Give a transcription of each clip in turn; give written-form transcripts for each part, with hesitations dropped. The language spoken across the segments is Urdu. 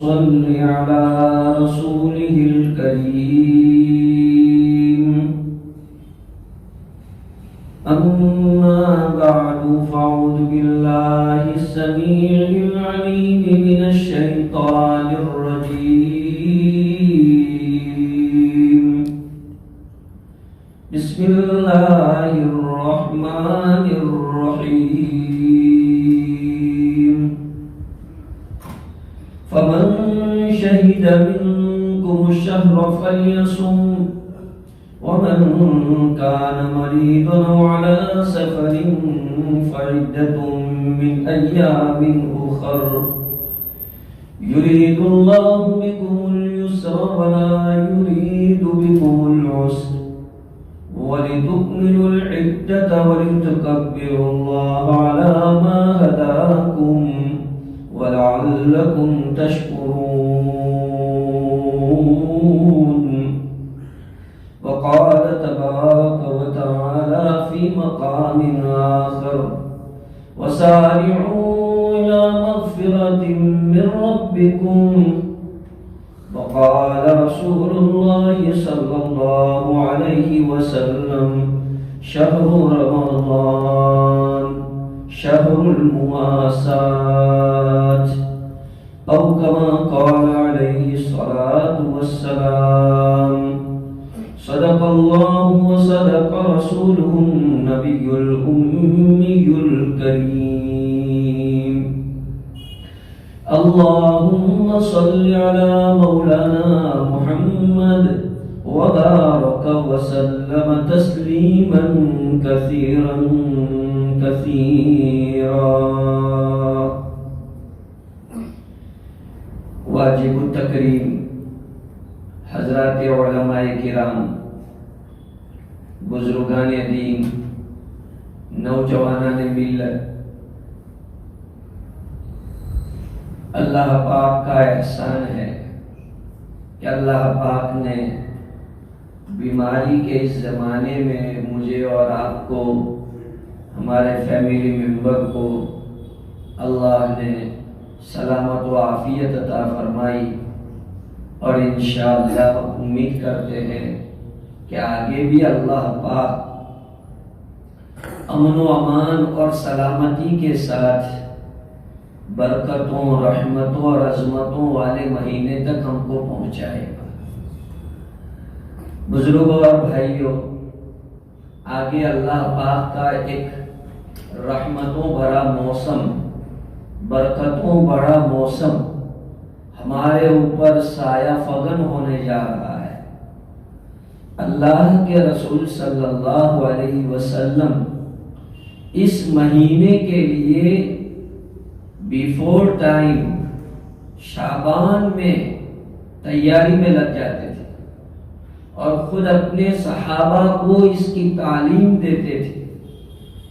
صل على رسوله الكريم. أما بعد فأعوذ بالله السميع العليم من الشيطان الرجيم. بسم الله الرحمن الرحيم. فمن شهد منكم الشهر فليصم، ومن كان مريضا أو على سفر فعدة من أيام أخر، يريد الله بكم اليسر ولا يريد بكم العسر، ولتكملوا العدة ولتكبروا الله على ما هداكم ولعلكم تشكرون. وقال تبارك وتعالى في مقام آخر: وسارعوا إلى مغفرة من ربكم. وقال رسول الله صلى الله عليه وسلم: شهر رمضان شهر المواساة، أو كما قال عليه الصلاة والسلام. صدق الله وصدق رسوله النبي الأمي الكريم. اللهم صل على مولانا محمد وبارك وسلم تسليما كثيرا كثيرا. واجب التکریم حضرات علماء کرام، بزرگان دین، نوجوانان ملت، اللہ پاک کا احسان ہے کہ اللہ پاک نے بیماری کے اس زمانے میں مجھے اور آپ کو، ہمارے فیملی ممبر کو اللہ نے سلامت و عافیت عطا فرمائی، اور انشاءاللہ امید کرتے ہیں کہ آگے بھی اللہ پاک امن و امان اور سلامتی کے ساتھ برکتوں، رحمتوں اور عظمتوں والے مہینے تک ہم کو پہنچائے گا. بزرگوں اور بھائیوں، آگے اللہ پاک کا ایک رحمتوں بھرا موسم، برکتوں بڑا موسم ہمارے اوپر سایہ فگن ہونے جا رہا ہے. اللہ کے رسول صلی اللہ علیہ وسلم اس مہینے کے لیے بیفور ٹائم شعبان میں تیاری میں لگ جاتے تھے، اور خود اپنے صحابہ کو اس کی تعلیم دیتے تھے.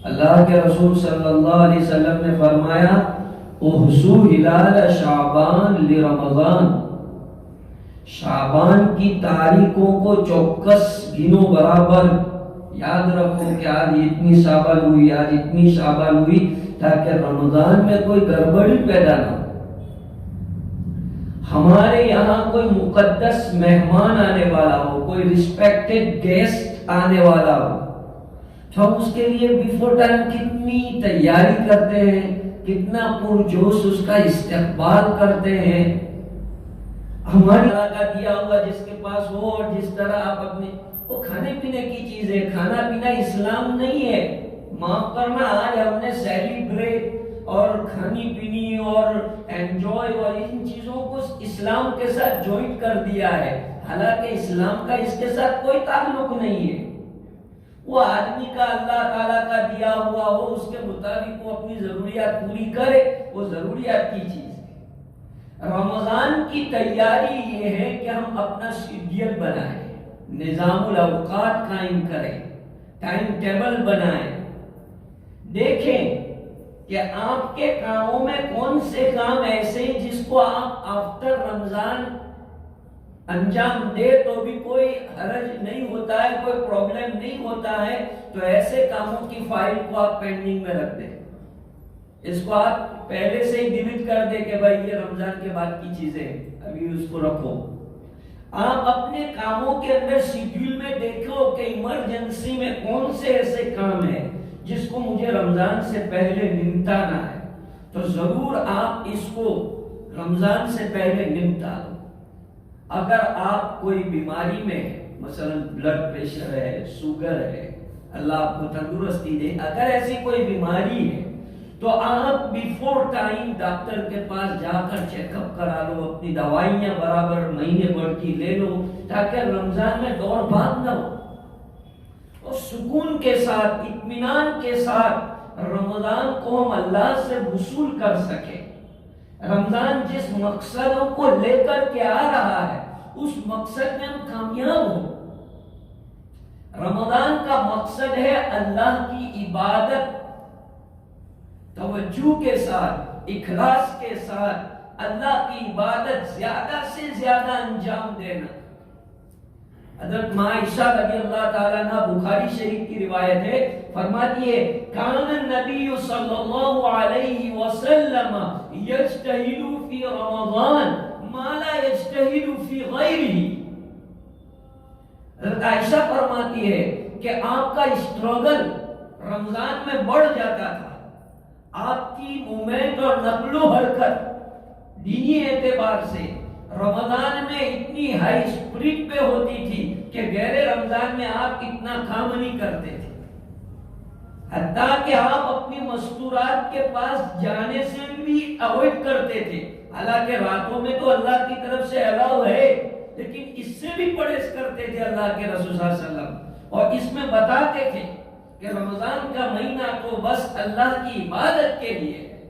اللہ کے رسول صلی اللہ علیہ وسلم نے فرمایا: احصوا ہلال شعبان لرمضان. شعبان کی تاریخوں کو چوکس گنو، برابر یاد رکھو کہ آج اتنی شعبان ہوئی، آج اتنی شعبان ہوئی، تاکہ رمضان میں کوئی گڑبڑی پیدا نہ ہو. ہمارے یہاں کوئی مقدس مہمان آنے والا ہو، کوئی ریسپیکٹڈ گیسٹ آنے والا ہو، تو ہم اس کے لیے بیفور ٹائم کتنی تیاری کرتے ہیں، کتنا پرجوش اس کا استقبال کرتے ہیں. ہمارے کا دیا ہوا جس کے پاس ہو، اور جس طرح آپ اپنے وہ کھانے پینے کی چیزیں، کھانا پینا اسلام نہیں ہے. معاف کرنا، آج ہم نے سیلیبریٹ اور کھانی پینی اور انجوائے اور ان چیزوں کو اسلام کے ساتھ جوائنٹ کر دیا ہے، حالانکہ اسلام کا اس کے ساتھ کوئی تعلق نہیں ہے. وہ آدمی کا اللہ تعالیٰ کا دیا ہوا ہو، اس کے مطابق وہ اپنی ضروریات پوری کرے، وہ ضروریات کی چیز ہے. رمضان کی تیاری یہ ہے کہ ہم اپنا شیڈول بنائیں، نظام الاوقات قائم کریں، ٹائم ٹیبل بنائیں، دیکھیں کہ آپ کے کاموں میں کون سے کام ایسے ہیں جس کو آپ آفٹر رمضان انجام دے تو بھی کوئی حرج نہیں ہوتا ہے، کوئی پرابلم نہیں ہوتا ہے. تو ایسے کاموں کی فائل کو آپ پینڈنگ میں رکھ دیں. اس کو آپ پہلے سے ہی ڈیلیٹ کر دیں کہ بھائی یہ رمضان کے بعد کی چیزیں ابھی اس کو رکھو. آپ اپنے کاموں کے اندر شیڈیول میں دیکھو کہ ایمرجنسی میں کون سے ایسے کام ہیں جس کو مجھے رمضان سے پہلے نمٹانا ہے، تو ضرور آپ اس کو رمضان سے پہلے نمٹا دو. اگر آپ کوئی بیماری میں مثلا بلڈ پریشر ہے، شوگر ہے، اللہ آپ کو تندرستی دے، اگر ایسی کوئی بیماری ہے تو آپ بیفور ٹائم ڈاکٹر کے پاس جا کر چیک اپ کرا لو، اپنی دوائیاں برابر مہینے بھر کی لے لو، تاکہ رمضان میں دوڑ بھاگ نہ ہو، اور سکون کے ساتھ، اطمینان کے ساتھ رمضان کو ہم اللہ سے وصول کر سکیں. رمضان جس مقصدوں کو لے کر کے آ رہا ہے اس مقصد میں ہم کامیاب ہوں. رمضان کا مقصد ہے اللہ کی عبادت، توجہ کے ساتھ، اخلاص کے ساتھ اللہ کی عبادت زیادہ سے زیادہ انجام دینا. حضرت عائشہ رضی اللہ تعالیٰ عنہ، بخاری شریف کی روایت ہے، فرماتی ہے کان النبی صلی اللہ علیہ وسلم یجتہد فی رمضان ما لا یجتہد فی غیرہ. حضرت عائشہ فرماتی ہے کہ آپ کا اسٹرگل رمضان میں بڑھ جاتا تھا، آپ کی موومنٹ اور نقل و حرکت دینی اعتبار سے رمضان میں اتنی ہائی اسپرٹ پہ ہوتی تھی کہ غیر رمضان میں آپ اتنا کام نہیں کرتے تھے، حتیٰ کہ آپ اپنی مستورات کے پاس جانے سے بھی اوائڈ کرتے تھے. حالانکہ راتوں میں تو اللہ کی طرف سے الاؤ ہے، لیکن اس سے بھی پرہیز کرتے تھے اللہ کے رسول صلی اللہ علیہ وسلم، اور اس میں بتاتے تھے کہ رمضان کا مہینہ تو بس اللہ کی عبادت کے لیے ہے.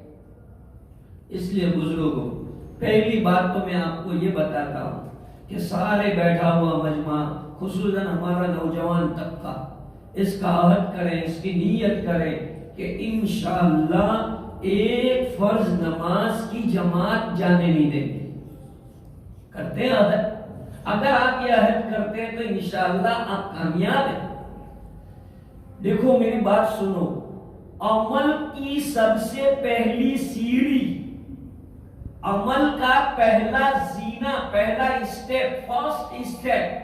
اس لیے بزرگوں، پہلی بات تو میں آپ کو یہ بتاتا ہوں کہ سارے بیٹھا ہوا مجمع، خصوصاً ہمارا نوجوان طبقہ، اس کا عہد کریں، اس کی نیت کریں کہ انشاءاللہ ایک فرض نماز کی جماعت جانے نہیں دیں گے. کرتے ہیں عہد؟ اگر آپ یہ عہد کرتے ہیں تو انشاءاللہ آپ کامیاب ہیں. دیکھو میری بات سنو، عمل کی سب سے پہلی سیڑھی، عمل کا پہلا زینہ، پہلا اسٹیپ، فرسٹ اسٹیپ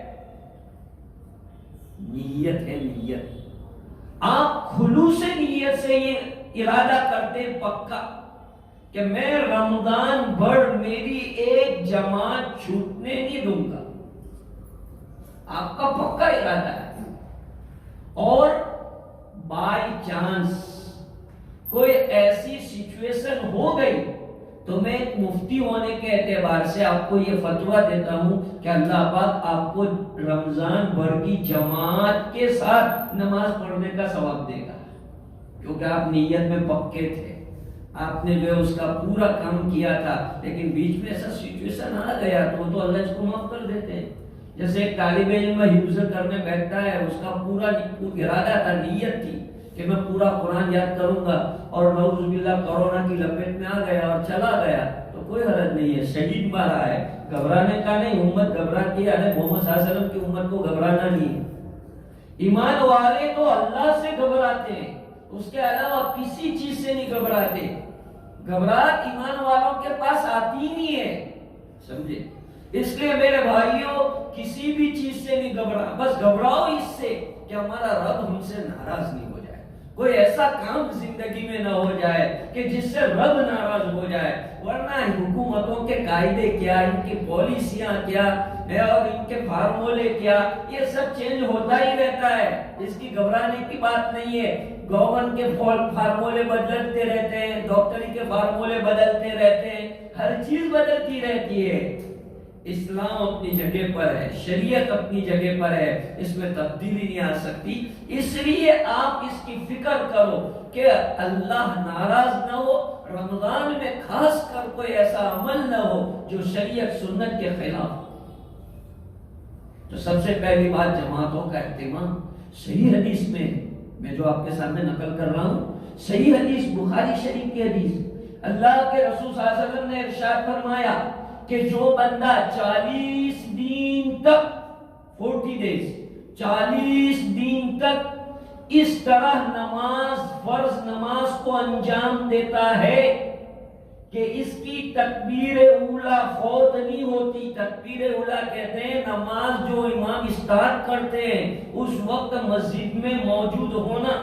نیت ہے. نیت، آپ خلوص نیت سے یہ ارادہ کرتے پکا کہ میں رمضان بھر میری ایک جماعت چھوٹنے نہیں دوں گا، آپ کا پکا ارادہ ہے. اور بائی چانس کوئی ایسی سچویشن ہو گئی تو میں ایک مفتی ہونے کے اعتبار سے آپ کو یہ فتویٰ دیتا ہوں کہ اللہ پاک آپ کو رمضان بھر کی جماعت کے ساتھ نماز پڑھنے کا ثواب دے گا، کیونکہ آپ نیت میں پکے تھے، آپ نے جو ہے اس کا پورا کام کیا تھا. لیکن بیچ میں ایسا سچویشن آ گیا تو اللہ اس کو معاف کر دیتے ہیں. جیسے ایک طالب علم حفظ کرنے بیٹھتا ہے، اس کا پورا ارادہ تھا، نیت تھی کہ میں پورا قرآن یاد کروں گا، اور نعوذ باللہ کرونا کی لپیٹ میں آ گیا اور چلا گیا، تو کوئی حرج نہیں ہے، شہید مارا ہے، گھبرانے کا نہیں. امت گھبراتی ہے، محمد صلی اللہ علیہ وسلم کی امت کو گھبرانا نہیں ہے. ایمان والے تو اللہ سے گھبراتے ہیں، اس کے علاوہ کسی چیز سے نہیں گھبراتے. گھبراہٹ ایمان والوں کے پاس آتی نہیں ہے، سمجھے؟ اس لیے میرے بھائیوں، کسی بھی چیز سے نہیں گھبرا، بس گھبراؤ اس سے کہ ہمارا رب ہم سے ناراض نہیں ہو جائے، کوئی ایسا کام زندگی میں نہ ہو جائے کہ جس سے رب ناراض ہو جائے. ورنہ حکومتوں کے قاعدے کیا، ان کی پالیسیاں کیا اور ان کے فارمولے کیا، یہ سب چینج ہوتا ہی رہتا ہے، اس کی گھبرانے کی بات نہیں ہے. گورنمنٹ کے فارمولے بدلتے رہتے ہیں، ڈاکٹری کے فارمولے بدلتے رہتے ہیں، ہر چیز بدلتی رہتی ہے. اسلام اپنی جگہ پر ہے، شریعت اپنی جگہ پر ہے، اس میں تبدیلی نہیں آ سکتی. اس لیے آپ اس کی فکر کرو کہ اللہ ناراض نہ ہو، رمضان میں خاص کر کوئی ایسا عمل نہ ہو جو شریعت سنت کے خلاف. تو سب سے پہلی بات جماعتوں کا اہتمام. صحیح حدیث میں جو آپ کے سامنے نقل کر رہا ہوں، صحیح حدیث بخاری شریف کی حدیث، اللہ کے رسول صلی اللہ علیہ وسلم نے ارشاد فرمایا کہ جو بندہ 40 دن تک 40 days 40 دن تک اس طرح نماز، فرض نماز کو انجام دیتا ہے کہ اس کی تکبیر اولا فوت نہیں ہوتی. تکبیر اولا کہتے ہیں نماز جو امام اسٹارٹ کرتے ہیں اس وقت مسجد میں موجود ہونا،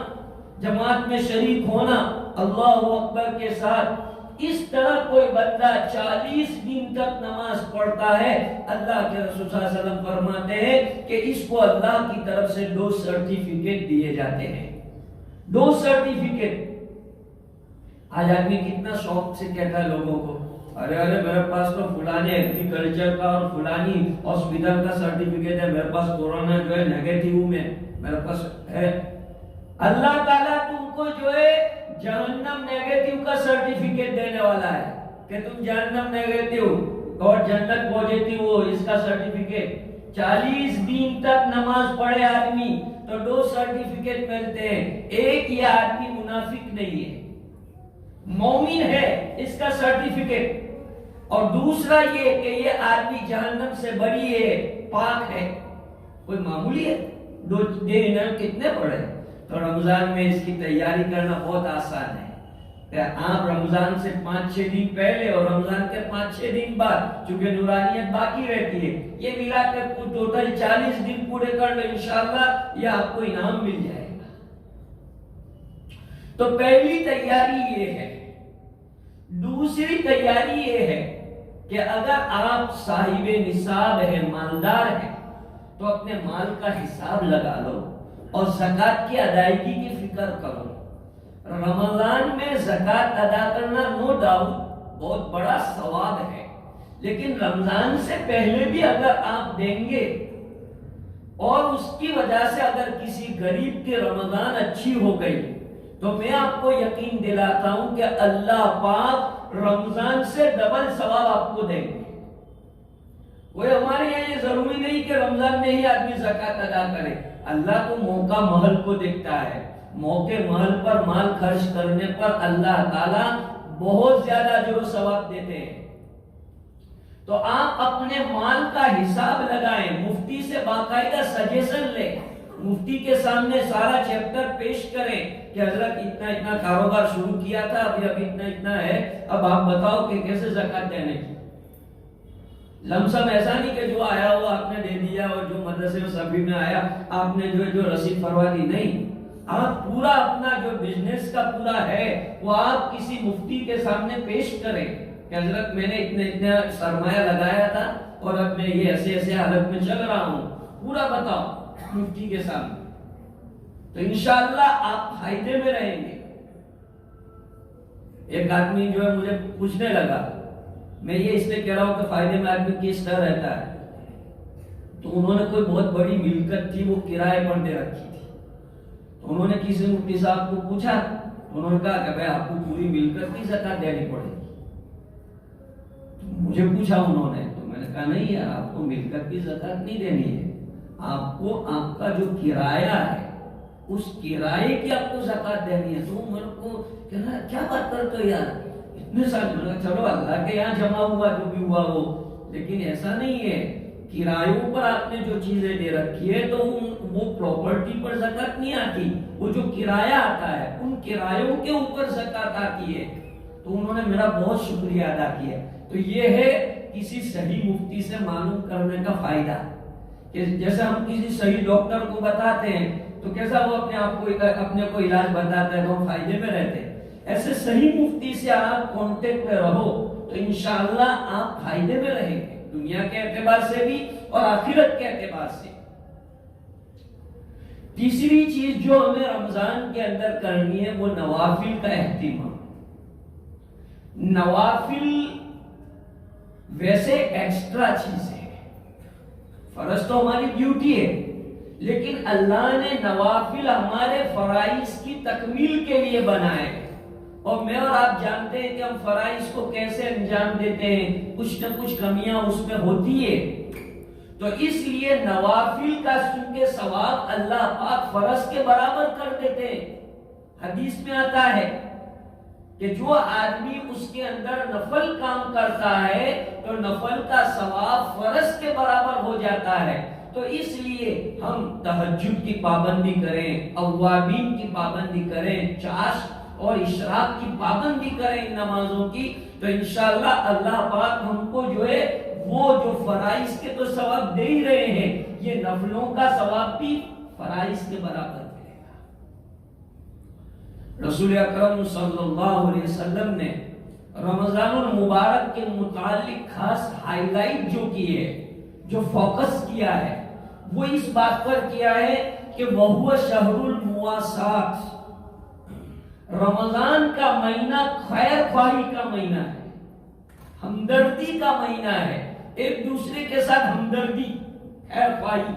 جماعت میں شریک ہونا اللہ اکبر کے ساتھ. اس طرح کوئی بندہ 40 دن تک نماز پڑھتا ہے، اللہ کے رسول صلی اللہ علیہ وسلم فرماتے ہیں کہ اس کو اللہ کی طرف سے 2 سرٹیفکیٹ دیے جاتے ہیں. 2 سرٹیفکیٹ. آج آدمی کتنا شوق سے کہتا ہے لوگوں کو، ارے میرے پاس تو فلانے ایگریکلچر کا اور فلانی ہاسپٹل کا سرٹیفکیٹ ہے، میرے پاس کورونا جو ہے نیگیٹو میں میرے پاس ہے. اللہ تعالیٰ تم کو جو ہے جہنم نیگیٹو کا سرٹیفکیٹ دینے والا ہے کہ تم جہنم نیگیٹو اور جنت پازیٹو ہو. اس کا سرٹیفکیٹ 40 دن تک نماز پڑھے آدمی تو 2 سرٹیفکیٹ ملتے ہیں. ایک یہ آدمی منافق نہیں ہے، مومن ہے، اس کا سرٹیفکیٹ. اور دوسرا یہ کہ یہ آدمی جہنم سے بری ہے، پاک ہے. کوئی معمولی ہے 2 دن کتنے پڑھے؟ تو رمضان میں اس کی تیاری کرنا بہت آسان ہے کہ آپ رمضان سے 5-6 دن پہلے اور رمضان کے 5-6 دن بعد، چونکہ نورانیت باقی رہتی ہے، یہ ملا کر ٹوٹل 40 دن پورے کر لو، انشاءاللہ یہ آپ کو انعام مل جائے گا. تو پہلی تیاری یہ ہے. دوسری تیاری یہ ہے کہ اگر آپ صاحب نصاب ہیں، مالدار ہیں، تو اپنے مال کا حساب لگا لو اور زکوٰۃ کی ادائیگی کی فکر کرو. رمضان میں زکوٰۃ ادا کرنا نو ڈاؤٹ بہت بڑا ثواب ہے، لیکن رمضان سے پہلے بھی اگر آپ دیں گے اور اس کی وجہ سے اگر کسی غریب کی رمضان اچھی ہو گئی تو میں آپ کو یقین دلاتا ہوں کہ اللہ پاک رمضان سے ڈبل ثواب آپ کو دیں گے. کوئی ہمارے یہاں یہ ضروری نہیں کہ رمضان میں ہی آدمی زکوٰۃ ادا کرے. اللہ تو موقع محل کو دیکھتا ہے. موقع محل پر مال خرچ کرنے پر اللہ تعالیٰ بہت زیادہ اجر و ثواب دیتے ہیں. تو آپ اپنے مال کا حساب لگائیں، مفتی سے باقاعدہ سجیشن لیں، مفتی کے سامنے سارا چیپٹر پیش کریں کہ حضرت اتنا کاروبار شروع کیا تھا، ابھی اتنا ہے، اب آپ بتاؤ کہ کیسے زکوٰۃ دینے کی. لمسم ایسا نہیں کہ جو آیا ہوا آپ نے دے دیا اور جو مدرسے میں سبھی میں آیا آپ نے جو رسید فروا دی. نہیں، آپ پورا اپنا جو بزنس کا پورا ہے وہ آپ کسی مفتی کے سامنے پیش کریں کہ حضرت میں نے اتنا سرمایہ لگایا تھا اور اب میں یہ ایسے حالت میں چل رہا ہوں، پورا بتاؤ مفتی کے سامنے. تو انشاءاللہ آپ فائدے میں رہیں گے. ایک آدمی جو ہے مجھے پوچھنے لگا، میں یہ اس لیے کہہ رہا ہوں کہ فائدے میں آدمی کس طرح رہتا ہے. تو انہوں نے کوئی بہت بڑی ملکت تھی وہ کرائے پر دے رکھی تھی. تو انہوں نے کسی مفتی صاحب کو پوچھا، انہوں نے کہا کہ بھائی آپ کو پوری ملکت کی زکوٰۃ دینی پڑے گی. مجھے پوچھا انہوں نے، تو میں نے کہا نہیں یار، آپ کو ملکت کی زکوٰۃ نہیں دینی ہے، آپ کو آپ کا جو کرایہ ہے اس کرائے کی آپ کو زکوٰۃ دینی ہے. تو میرے کو کہنا کیا بات کرتے ہو یار، اتنے سال. میں نے چلو اللہ کے یہاں جمع ہوا جو بھی ہوا وہ، لیکن ایسا نہیں ہے. کرایوں پر آپ نے جو چیزیں دے رکھی ہے تو وہ پراپرٹی پر زکوٰۃ نہیں آتی، وہ جو کرایہ آتا ہے ان کرایوں کے اوپر زکوٰۃ آتی ہے. تو انہوں نے میرا بہت شکریہ ادا کیا. تو یہ ہے کسی صحیح مفتی سے معلوم کرنے کا فائدہ، کہ جیسے ہم کسی صحیح ڈاکٹر کو بتاتے ہیں تو کیسا وہ اپنے کو علاج بتاتا ہے تو ہم فائدے میں رہتے ہیں. ایسے صحیح مفتی سے آپ کانٹیکٹ میں رہو تو انشاءاللہ آپ فائدے میں رہیں گے، دنیا کے اعتبار سے بھی اور آخرت کے اعتبار سے. تیسری چیز جو ہمیں رمضان کے اندر کرنی ہے وہ نوافل کا اہتمام. نوافل ویسے ایکسٹرا چیز ہے، فرض تو ہماری ڈیوٹی ہے، لیکن اللہ نے نوافل ہمارے فرائض کی تکمیل کے لیے بنائے. اور میں اور آپ جانتے ہیں کہ ہم فرائض کو کیسے انجام دیتے ہیں، کچھ نہ کچھ کمیاں اس میں ہوتی ہے. تو اس لیے نوافل کا چونکہ ثواب اللہ پاک فرض کے برابر کر دیتے ہیں. حدیث میں آتا ہے کہ جو آدمی اس کے اندر نفل کام کرتا ہے تو نفل کا ثواب فرض کے برابر ہو جاتا ہے. تو تو اس لیے ہم تہجد کی پابندی کریں، اوابین کی پابندی کریں، چاشت اور اشراق کی پابندی کریں ان نمازوں کی، تو انشاءاللہ اللہ پاک ہم کو جو ہے وہ جو فرائض کے تو ثواب دے ہی رہے ہیں، یہ نفلوں کا ثواب بھی فرائض کے برابر ملے گا۔ رسول اکرم صلی اللہ علیہ وسلم نے رمضان المبارک کے متعلق خاص ہائی لائٹ جو کی ہے، جو فوکس کیا ہے، وہ اس بات پر کیا ہے کہ وَهُوَ شَهْرُ الْمُوَاسَات، رمضان کا مہینہ خیر خواہی کا مہینہ ہے، ہمدردی کا مہینہ ہے، ایک دوسرے کے ساتھ ہمدردی، خیر خواہی۔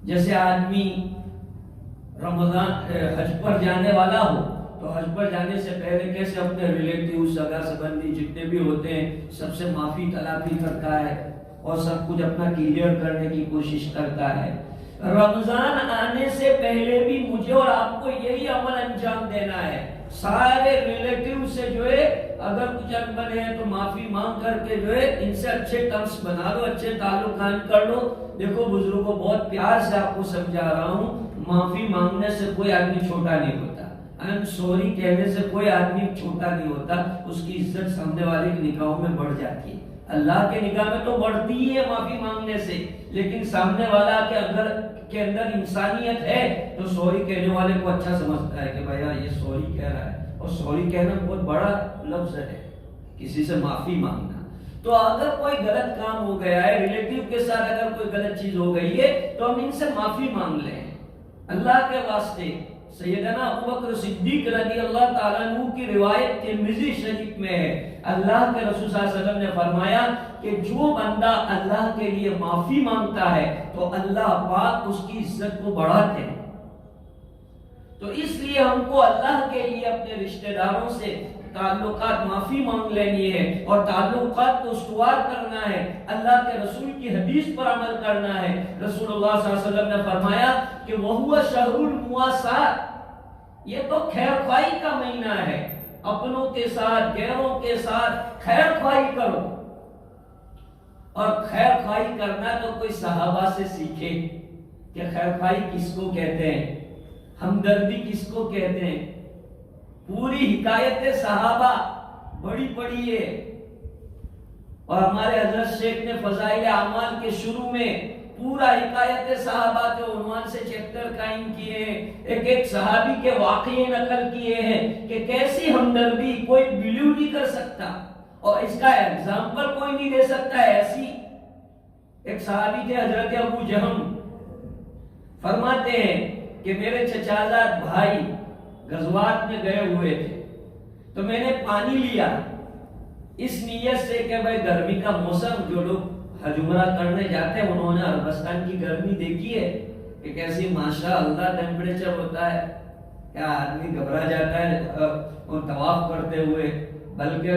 جیسے آدمی رمضان حج پر جانے والا ہو تو حج پر جانے سے پہلے کیسے اپنے ریلیٹیو، سگا سبندی جتنے بھی ہوتے ہیں سب سے معافی تلافی کرتا ہے اور سب کچھ اپنا کلیئر کرنے کی کوشش کرتا ہے، رمضان آنے سے پہلے بھی مجھے اور آپ کو یہی عمل انجام دینا ہے۔ سارے ریلیٹیو سے جو ہے اگر کچھ انبن ہے تو معافی مانگ کر کے جو ہے ان سے اچھے ٹرمز بنا لو، اچھے تعلق قائم کر لو۔ دیکھو بزرگوں، بہت پیار سے آپ کو سمجھا رہا ہوں، معافی مانگنے سے کوئی آدمی چھوٹا نہیں ہوتا، آئی ایم سوری کہنے سے کوئی آدمی چھوٹا نہیں ہوتا، اس کی عزت سامنے والے کی نگاہوں میں بڑھ جاتی ہے، اللہ کے نگاہ میں تو بڑھتی ہی ہے معافی مانگنے سے، لیکن سامنے والا کے اندر انسانیت ہے تو سوری کہنے والے کو اچھا سمجھتا ہے کہ بھائی یار یہ سوری کہہ رہا ہے، اور سوری کہنا بہت بڑا لفظ ہے، کسی سے معافی مانگنا۔ تو اگر کوئی غلط کام ہو گیا ہے، ریلیٹیو کے ساتھ اگر کوئی غلط چیز ہو گئی ہے تو ہم ان سے معافی مانگ لیں اللہ کے واسطے۔ سیدنا ابوبکر صدیق رضی اللہ تعالیٰ عنہ کی روایت ترمذی شریف میں ہے، اللہ کے رسول صلی اللہ علیہ وسلم نے فرمایا کہ جو بندہ اللہ کے لیے معافی مانگتا ہے تو اللہ پاک اس کی عزت کو بڑھاتے ہیں۔ تو اس لیے ہم کو اللہ کے لیے اپنے رشتہ داروں سے تعلقات معافی مانگ لینی ہے اور تعلقات کو استوار کرنا ہے، اللہ کے رسول کی حدیث پر عمل کرنا ہے۔ رسول اللہ صلی اللہ علیہ وسلم نے فرمایا کہ وَهُوَ شَهْرُ الْمُوَاسَات، یہ تو خیر خواہی کا مہینہ ہے، اپنوں کے ساتھ غیروں کے ساتھ خیر خواہی کرو، اور خیر خواہی کرنا تو کوئی صحابہ سے سیکھے کہ خیر خواہی کس کو کہتے ہیں، ہمدردی کس کو کہتے ہیں۔ پوری حکایت صحابہ بڑی بڑی ہے، اور ہمارے حضرت شیخ نے فضائل اعمال کے شروع میں پورا حکایت صحابہ کے عنوان سے چیپٹر قائم کیے ہیں، ایک ایک صحابی کے واقعے نقل کیے ہیں کہ کیسی ہمدردی کوئی بلیو نہیں کر سکتا اور اس کا ایگزامپل کوئی نہیں دے سکتا ہے۔ ایسی ایک صحابی تھے حضرت ابو جہم، فرماتے ہیں کہ میرے چچازاد بھائی غزوات میں گئے ہوئے تھے تو میں نے پانی لیا اس نیت سے کہ بھائی گرمی کا موسم، جو لوگ حج عمرہ کرنے جاتے ہیں انہوں نے عربستان کی گرمی دیکھی ہے کہ کیسی ماشاءاللہ ٹیمپریچر ہوتا ہے، کیا آدمی گھبرا جاتا ہے اور طواف کرتے ہوئے، بلکہ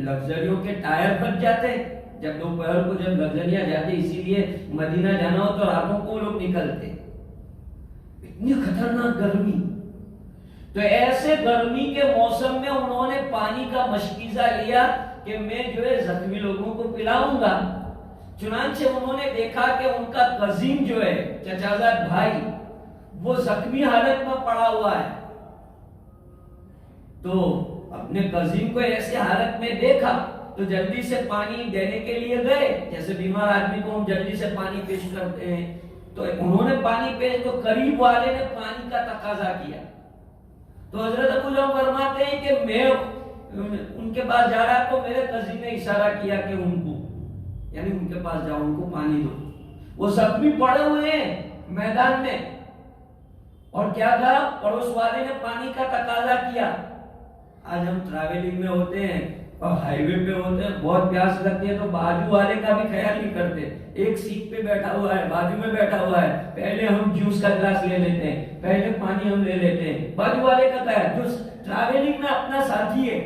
لگژریوں کے ٹائر پھٹ جاتے ہیں جب دوپہر کو، جب لگژریاں جاتی، اسی لیے مدینہ جانا ہو تو راتوں کو لوگ نکلتے، اتنی خطرناک گرمی۔ تو ایسے گرمی کے موسم میں انہوں نے پانی کا مشکیزہ لیا کہ میں جو ہے زخمی لوگوں کو پلاؤں گا، چنانچہ انہوں نے دیکھا کہ ان کا قزیم جو ہے چچازاد بھائی وہ زخمی حالت میں پڑا ہوا ہے، تو اپنے قزیم کو ایسی حالت میں دیکھا تو جلدی سے پانی دینے کے لیے گئے، جیسے بیمار آدمی کو ہم جلدی سے پانی پیش کرتے ہیں، تو انہوں نے پانی پیش، تو قریب والے نے پانی کا تقاضا کیا، تو حضرت ابو جہم فرماتے ہیں کہ میں ان کے پاس جا رہا تو میرے قزیم نے اشارہ کیا کہ ان کو، یعنی ان کے پاس جاؤ، ان کو پانی دو، وہ زخمی پڑے ہوئے ہیں میدان میں، اور کیا تھا، پڑوس والے نے پانی کا تقاضا کیا۔ آج ہم ٹریولنگ میں ہوتے ہیں اور ہائی وے پہ ہوتے ہیں، بہت پیاس لگتی ہے تو بازو والے کا بھی خیال نہیں کرتے، ایک سیٹ پہ بیٹھا ہوا ہے، بازو میں بیٹھا ہوا ہے، پہلے ہم جوس کا گلاس لے لیتے ہیں، پہلے پانی ہم لے لیتے ہیں، بازو والے کا خیال، جو ٹریولنگ میں اپنا ساتھی ہے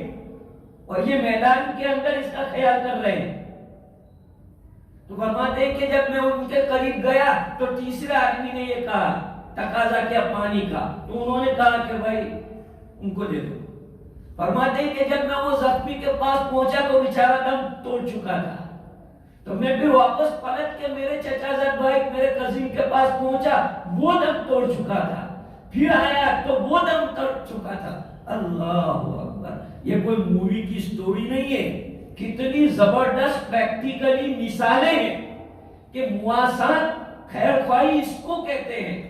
اور یہ میدان کے اندر اس کا خیال کر رہے ہیں۔ تو فرماتے ہیں کہ جب میں ان کے قریب گیا تو تیسرے آدمی نے یہ کہا، تقاضا کیا پانی کا، تو انہوں نے کہا کہ بھائی ان کو دے دو۔ فرماتے ہیں کہ جب میں وہ زخمی کے پاس پہنچا تو بیچارہ دم توڑ چکا تھا، تو میں پھر واپس پلٹ کے میرے چچا زاد بھائی میرے کزن کے پاس پہنچا، وہ دم توڑ چکا تھا، پھر آیا تو وہ دم توڑ چکا تھا۔ اللہ اکبر، یہ کوئی مووی کی سٹوری نہیں ہے، کتنی زبردست پریکٹیکلی مثالیں ہیں کہ مواسات خیر خواہی اس کو کہتے ہیں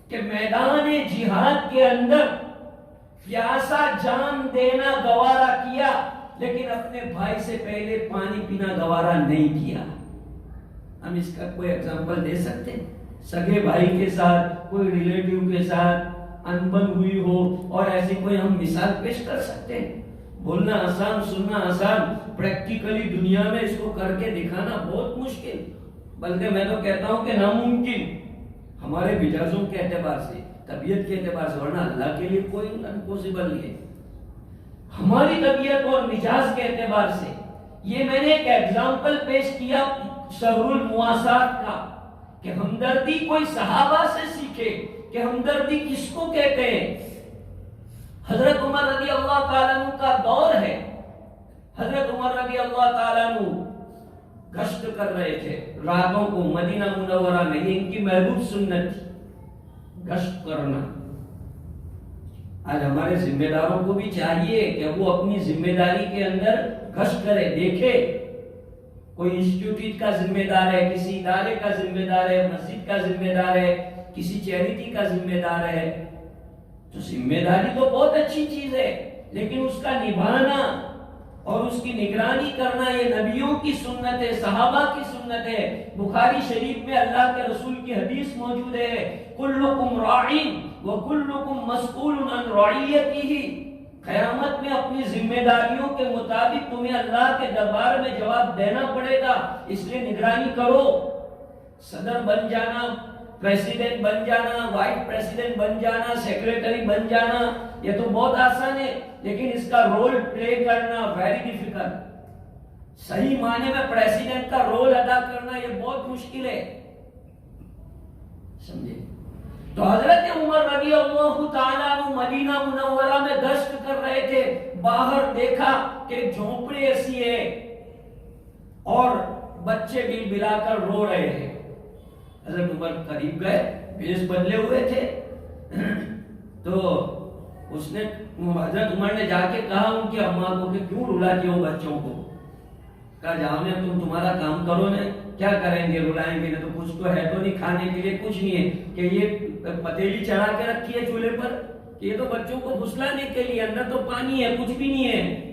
کہ میدان جہاد کے اندر پیاسا جان دینا گوارا کیا، لیکن اپنے بھائی سے پہلے پانی پینا گوارا نہیں کیا۔ ہم اس کا کوئی ایگزامپل دے سکتے ہیں؟ سگے بھائی کے ساتھ، کوئی ریلیٹیو کے ساتھ انبن ہوئی ہو اور ایسی کوئی ہم مثال پیش کر سکتے ہیں؟ بولنا آسان، سننا آسان، پریکٹیکلی دنیا میں اس کو کر کے دکھانا بہت مشکل، بلکہ میں تو کہتا ہوں کہ ناممکن، ہمارے مزاجوں کے اعتبار سے، طبیعت کے اعتبار سے، ورنہ اللہ کے لیے کوئی امپوسیبل نہیں ہے۔ ہماری طبیعت اور مزاج کے اعتبار سے یہ میں نے ایک ایگزامپل پیش کیا شہر المواسات کا، کہ ہمدردی کوئی صحابہ سے سیکھے کہ ہمدردی کس کو کہتے ہیں۔ حضرت عمر رضی اللہ تعالیٰ عنہ کا دور ہے، حضرت عمر رضی اللہ تعالیٰ عنہ گشت کر رہے تھے راتوں کو مدینہ منورہ میں، یہ ان کی محبوب سنت تھی گشت کرنا۔ آج ہمارے ذمہ داروں کو بھی چاہیے کہ وہ اپنی ذمہ داری کے اندر گشت کرے، دیکھے کوئی انسٹیٹیوٹ کا ذمہ دار ہے، کسی ادارے کا ذمہ دار ہے، مسجد کا ذمہ دار ہے، کسی چیریٹی کا ذمہ دار ہے، تو ذمہ داری تو بہت اچھی چیز ہے، لیکن اس کا نبھانا اور اس کی نگرانی کرنا یہ نبیوں کی سنت ہے، صحابہ کی سنت ہے۔ بخاری شریف میں اللہ کے رسول کی حدیث موجود ہے، کلکم راعٍ وکلکم مسئول عن رعیتہ، قیامت میں اپنی ذمہ داریوں کے مطابق تمہیں اللہ کے دربار میں جواب دینا پڑے گا، اس لیے نگرانی کرو۔ صدر بن جانا، پریسیڈنٹ بن جانا، وائس پریسیڈنٹ بن جانا، سیکریٹری بن جانا، یہ تو بہت آسان ہے، لیکن اس کا رول پلے کرنا ویری ڈیفیکلٹ۔ صحیح معنی میں پریسیڈنٹ کا رول ادا کرنا یہ بہت مشکل ہے، سمجھے؟ تو حضرت عمر رضی اللہ تعالیٰ عنہ مدینہ منورہ میں گشت کر رہے تھے، باہر دیکھا کہ جھونپڑی ایسی ہے اور بچے بھی بلا کر رو رہے ہیں۔ حضرت عمر قریب گئے، بھیس بدلے ہوئے تھے، تو اس نے حضرت عمر نے جا کے کہا ان کی اماں کو کہ کیوں رلاتی ہو بچوں کو؟ کہا جاؤ نے تمہارا کام کرو نا، کیا کریں گے، رلائیں گے نہ، تو کچھ تو ہے تو نہیں، کھانے کے لیے کچھ نہیں ہے کہ یہ پتیلی چڑھا کے رکھی ہے چولہے پر، کہ یہ تو بچوں کو پھسلانے کے لیے، اندر تو پانی ہے، کچھ بھی نہیں ہے۔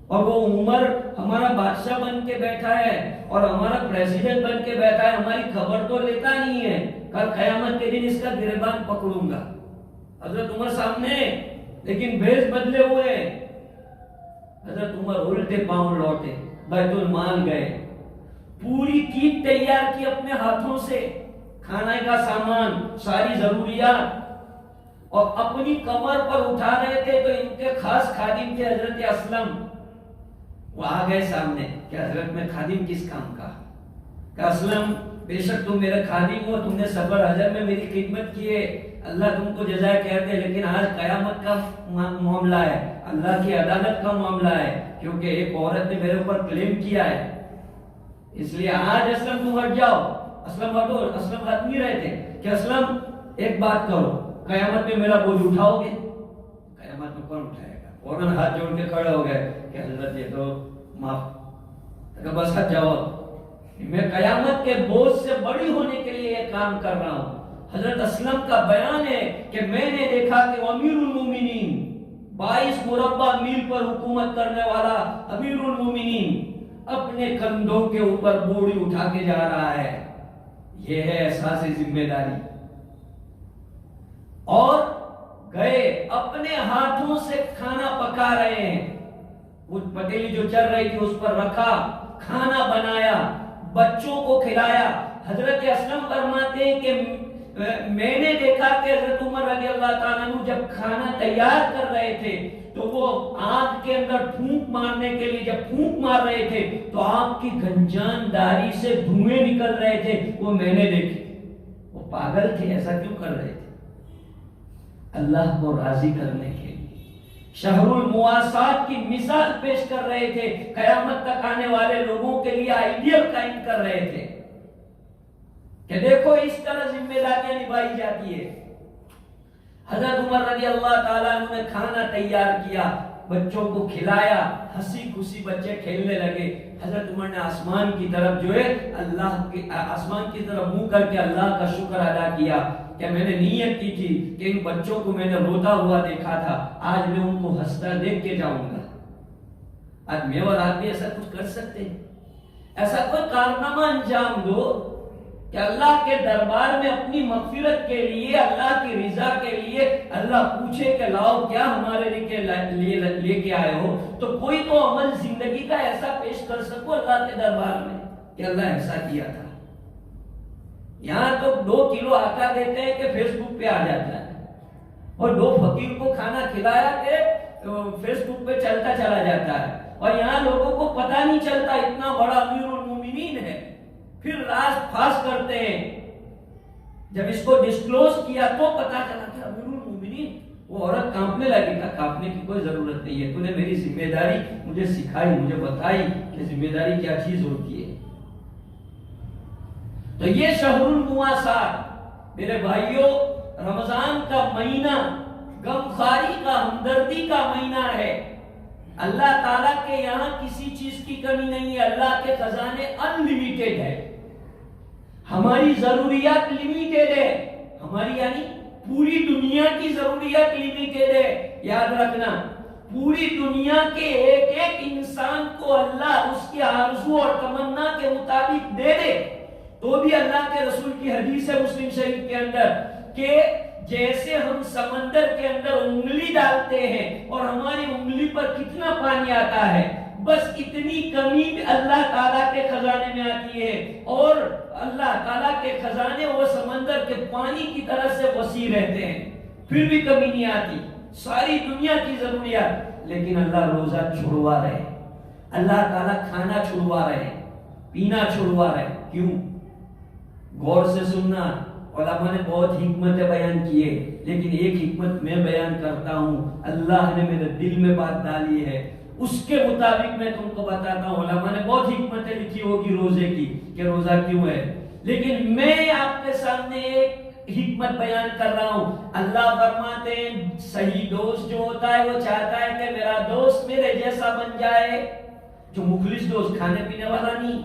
اور وہ عمر ہمارا بادشاہ بن کے بیٹھا ہے اور ہمارا پریزیڈنٹ بن کے بیٹھا ہے، ہماری خبر تو لیتا نہیں ہے، کل قیامت کے دن اس کا گریبان پکڑوں گا۔ حضرت عمر سامنے لیکن بھیس بدلے ہوئے، حضرت عمر الٹے پاؤں لوٹے، بیت المال گئے، پوری کیٹ تیار کی اپنے ہاتھوں سے، کھانے کا سامان، ساری ضروریات، اور اپنی کمر پر اٹھا رہے تھے تو ان کے خاص خادم تھے حضرت اسلم، وہ آ گئے سامنے کہ حضرت میں خادم کس کام کا؟ کہ اسلم بے شک تم میرے خادم ہو، تم نے سفر حجر میں میری خدمت کی ہے، اللہ تم کو جزائے خیر دے، لیکن آج قیامت کا معاملہ ہے، اللہ کی عدالت کا معاملہ ہے، کیونکہ ایک عورت نے میرے اوپر کلیم کیا ہے، اس لیے آج اسلم تم ہٹ جاؤ۔ اسلم ہٹو، اسلم ہٹ نہیں رہے تھے کہ اسلم ایک بات کرو، قیامت میں میرا بوجھ اٹھاؤ گے؟ قیامت میں کون اٹھائے گا؟ فوراً ہاتھ جوڑ کے کھڑے ہو گئے کہ حضرت یہ تو معاف، بس ہٹ جاؤ، میں قیامت کے بوجھ سے بڑی ہونے کے لیے یہ کام کر رہا ہوں۔ حضرت اسلم کا بیان ہے کہ میں نے دیکھا کہ امیر المومنین، 22 مربع میل پر حکومت کرنے والا امیر المومنین اپنے کندھوں کے اوپر بوڑھی اٹھا کے جا رہا ہے، یہ ہے احساس ذمہ داری۔ اور گئے اپنے ہاتھوں سے کھانا پکا رہے ہیں، وہ پتیلی جو چل رہی تھی اس پر رکھا، کھانا بنایا، بچوں کو کھلایا۔ حضرت اسلم فرماتے ہیں کہ میں نے دیکھا کہ حضرت عمر رضی اللہ تعالیٰ عنہ جب کھانا تیار کر رہے تھے تو وہ آگ کے اندر پھونک مارنے کے لیے جب پھونک مار رہے تھے تو آگ کی گنجان داری سے دھوئیں نکل رہے تھے، وہ میں نے دیکھے۔ وہ پاگل تھے، ایسا کیوں کر رہے تھے؟ اللہ کو راضی کرنے کے لیے، شہر المواسات کی مثال پیش کر رہے تھے، قیامت تک آنے والے لوگوں کے لیے آئیڈیل قائم کر رہے تھے کہ دیکھو اس طرح ذمہ داریاں نبھائی جاتی ہے۔ حضرت عمر رضی اللہ تعالیٰ عنہ نے کھانا تیار کیا، بچوں کو کھلایا، ہنسی خوشی بچے کھیلنے لگے۔ حضرت عمر نے آسمان کی طرف جو ہے آسمان کی طرف منہ کر کے اللہ کا شکر ادا کیا کہ میں نے نیت کی تھی کہ ان بچوں کو میں نے روتا ہوا دیکھا تھا، آج میں ان کو ہنستا دیکھ کے جاؤں گا۔ آج میں اور آپ بھی ایسا کچھ کر سکتے ہیں؟ ایسا کوئی کارنامہ انجام دو کہ اللہ کے دربار میں اپنی مغفرت کے لیے، اللہ کی رضا کے لیے اللہ پوچھے کہ لاؤ کیا ہمارے لیے لے کے آئے ہو، تو کوئی تو عمل زندگی کا ایسا پیش کر سکو اللہ کے دربار میں کہ اللہ ایسا کیا تھا۔ یہاں تو 2 کلو آٹا دیتے ہیں کہ فیس بک پہ آ جاتا ہے، اور 2 فقیر کو کھانا کھلایا کہ فیس بک پہ چلتا چلا جاتا ہے، اور یہاں لوگوں کو پتہ نہیں چلتا اتنا بڑا امیر المومنین ہے، پھر راز پھاس کرتے ہیں۔ جب اس کو ڈسکلوز کیا تو پتا چلا کہ امیر المومنین، وہ عورت کانپنے لگی، تھا کانپنے کی کوئی ضرورت نہیں ہے، تو نے میری ذمہ داری مجھے سکھائی، مجھے بتائی کہ ذمہ داری کیا چیز ہوتی ہے۔ تو یہ شہر المواسات میرے بھائیوں، رمضان کا مہینہ غمخواری کا، ہمدردی کا مہینہ ہے۔ اللہ تعالیٰ کے یہاں کسی چیز کی کمی نہیں ہے، اللہ کے خزانے انلیمیٹڈ ہے، ہماری ضروریات لیمیٹڈ ہے، ہماری یعنی پوری دنیا کی ضروریات لیمیٹڈ ہے۔ یاد رکھنا، پوری دنیا کے ایک ایک انسان کو اللہ اس کی آرزو اور تمنا کے مطابق دے دے تو بھی اللہ کے رسول کی حدیث ہے مسلم شریف کے اندر کہ جیسے ہم سمندر کے اندر انگلی ڈالتے ہیں اور ہماری انگلی پر کتنا پانی آتا ہے، بس اتنی کمی اللہ تعالیٰ کے خزانے میں آتی ہے، اور اللہ تعالیٰ کے خزانے وہ سمندر کے پانی کی طرح سے وسیع رہتے ہیں، پھر بھی کمی نہیں آتی، ساری دنیا کی ضروریات۔ لیکن اللہ روزہ چھڑوا رہے، اللہ تعالیٰ کھانا چھڑوا رہے، پینا چھڑوا رہے۔ کیوں؟ غور سے سننا، علماء نے بہت حکمتیں بیان کیے، لیکن ایک حکمت میں بیان کرتا ہوں، اللہ نے میرے دل میں بات ڈالی ہے، اس کے مطابق میں تم کو بتاتا ہوں۔ علماء نے بہت حکمتیں لکھی ہوگی روزے کی کہ روزہ کیوں ہے، لیکن میں آپ کے سامنے ایک حکمت بیان کر رہا ہوں۔ اللہ فرماتے ہیں صحیح دوست جو ہوتا ہے وہ چاہتا ہے کہ میرا دوست میرے جیسا بن جائے، جو مخلص دوست کھانے پینے والا نہیں،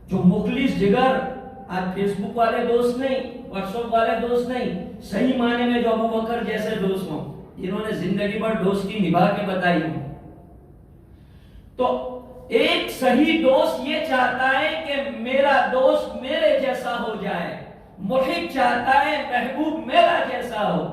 جو مخلص جگر، آج فیس بک والے دوست نہیں، واٹس ایپ والے دوست نہیں، صحیح معنی میں جو ابو بکر جیسے دوست ہوں، جنہوں نے زندگی بھر دوستی نبھا کے بتائی ہوں۔ تو ایک صحیح دوست یہ چاہتا ہے کہ میرا دوست میرے جیسا ہو جائے، محب چاہتا ہے محبوب میرا جیسا ہو۔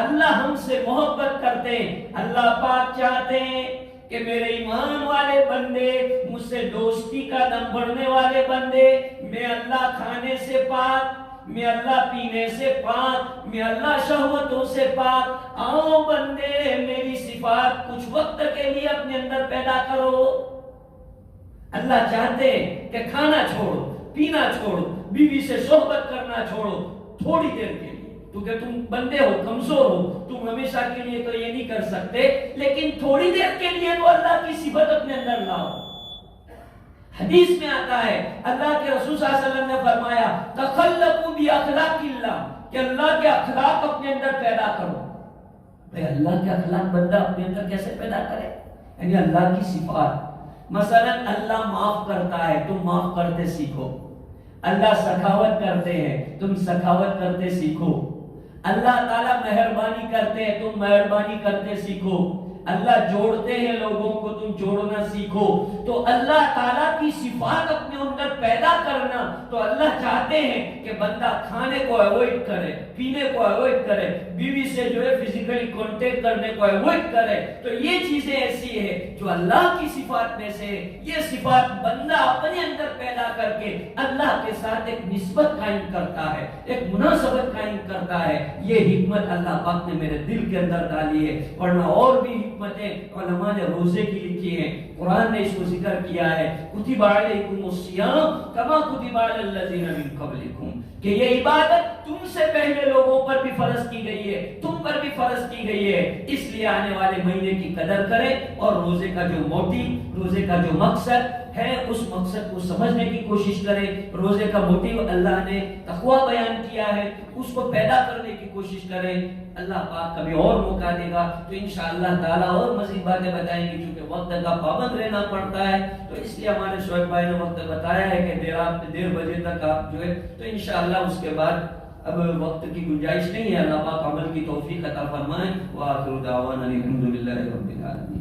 اللہ ہم سے محبت کرتے ہیں، اللہ پاک چاہتے ہیں کہ میرے ایمان والے بندے مجھ سے دوستی کا دم بڑھنے والے بندے، میں اللہ کھانے سے پاک، میں اللہ پینے سے پاک، میں اللہ شہوتوں سے پاک، آؤ بندے میری صفات کچھ وقت کے لیے اپنے اندر پیدا کرو۔ اللہ چاہتے ہیں کہ کھانا چھوڑو، پینا چھوڑو، بیوی سے صحبت کرنا چھوڑو تھوڑی دیر کے لیے، کیونکہ تم بندے ہو، کمزور ہو، تم ہمیشہ کے لیے تو یہ نہیں کر سکتے، لیکن تھوڑی دیر کے لیے تو اللہ کی صفت اپنے اندر لاؤ۔ حدیث میں آتا ہے، اللہ کے رسول صلی اللہ علیہ وسلم نے فرمایا تخلقوا باخلاق اللہ، کہ اللہ کے اخلاق اپنے اندر پیدا کرو۔ بھئی اللہ کے اخلاق بندہ اپنے اندر کیسے پیدا کرے؟ یعنی اللہ کی صفات، مثلا اللہ معاف کرتا ہے، تم معاف کرتے سیکھو۔ اللہ سخاوت کرتے ہیں، تم سخاوت کرتے سیکھو۔ اللہ تعالیٰ مہربانی کرتے ہیں، تم مہربانی کرتے سیکھو۔ اللہ جوڑتے ہیں لوگوں کو، تم جوڑنا سیکھو۔ تو اللہ تعالیٰ کی صفات اپنے اندر پیدا کرنا، تو اللہ چاہتے ہیں کہ بندہ کھانے کو اوائڈ کرے، پینے کو اوائڈ کرے، بیوی سے جو ہے فزیکلی کانٹیکٹ کرنے کو اوائڈ کرے۔ تو یہ چیزیں ایسی ہے جو اللہ کی صفات میں سے، یہ صفات بندہ اپنے اندر پیدا کر کے اللہ کے ساتھ ایک نسبت قائم کرتا ہے، ایک مناسبت قائم کرتا ہے۔ یہ حکمت اللہ پاک نے میرے دل کے اندر ڈالی ہے، ورنہ اور بھی حکمتیں علماء نے روزے کی لکھی ہیں، قرآن نے اس کو ذکر کیا ہے، کتب علیکم الصیام کما کتب علی الذین من قبلکم، کہ یہ عبادت تم سے پہلے لوگوں پر بھی فرض کی گئی ہے، تم پر بھی فرض کی گئی ہے، اس لیے آنے والے مہینے کی قدر کرے اور روزے کا جو موٹیو، روزے کا جو مقصد ہے اس مقصد کو سمجھنے کی کوشش کرے۔ روزے کا موٹیو اللہ نے تقوی بیان کیا ہے، اس کو پیدا کرنے کی کوشش کرے۔ اللہ پاک کبھی اور موقع دے گا تو انشاءاللہ تعالیٰ اور مزید باتیں بتائیں گے، کیونکہ وقت کا پابند رہنا پڑتا ہے، تو اس لیے ہمارے شعیب بھائی نے وقت بتایا ہے کہ 1:30 بجے تک آپ جو ہے، تو انشاءاللہ اس کے بعد اب وقت کی گنجائش نہیں ہے۔ اللہ پاک عمل کی توفیق عطا فرمائے۔ وآخر دعوانا الحمدللہ رب العالمین۔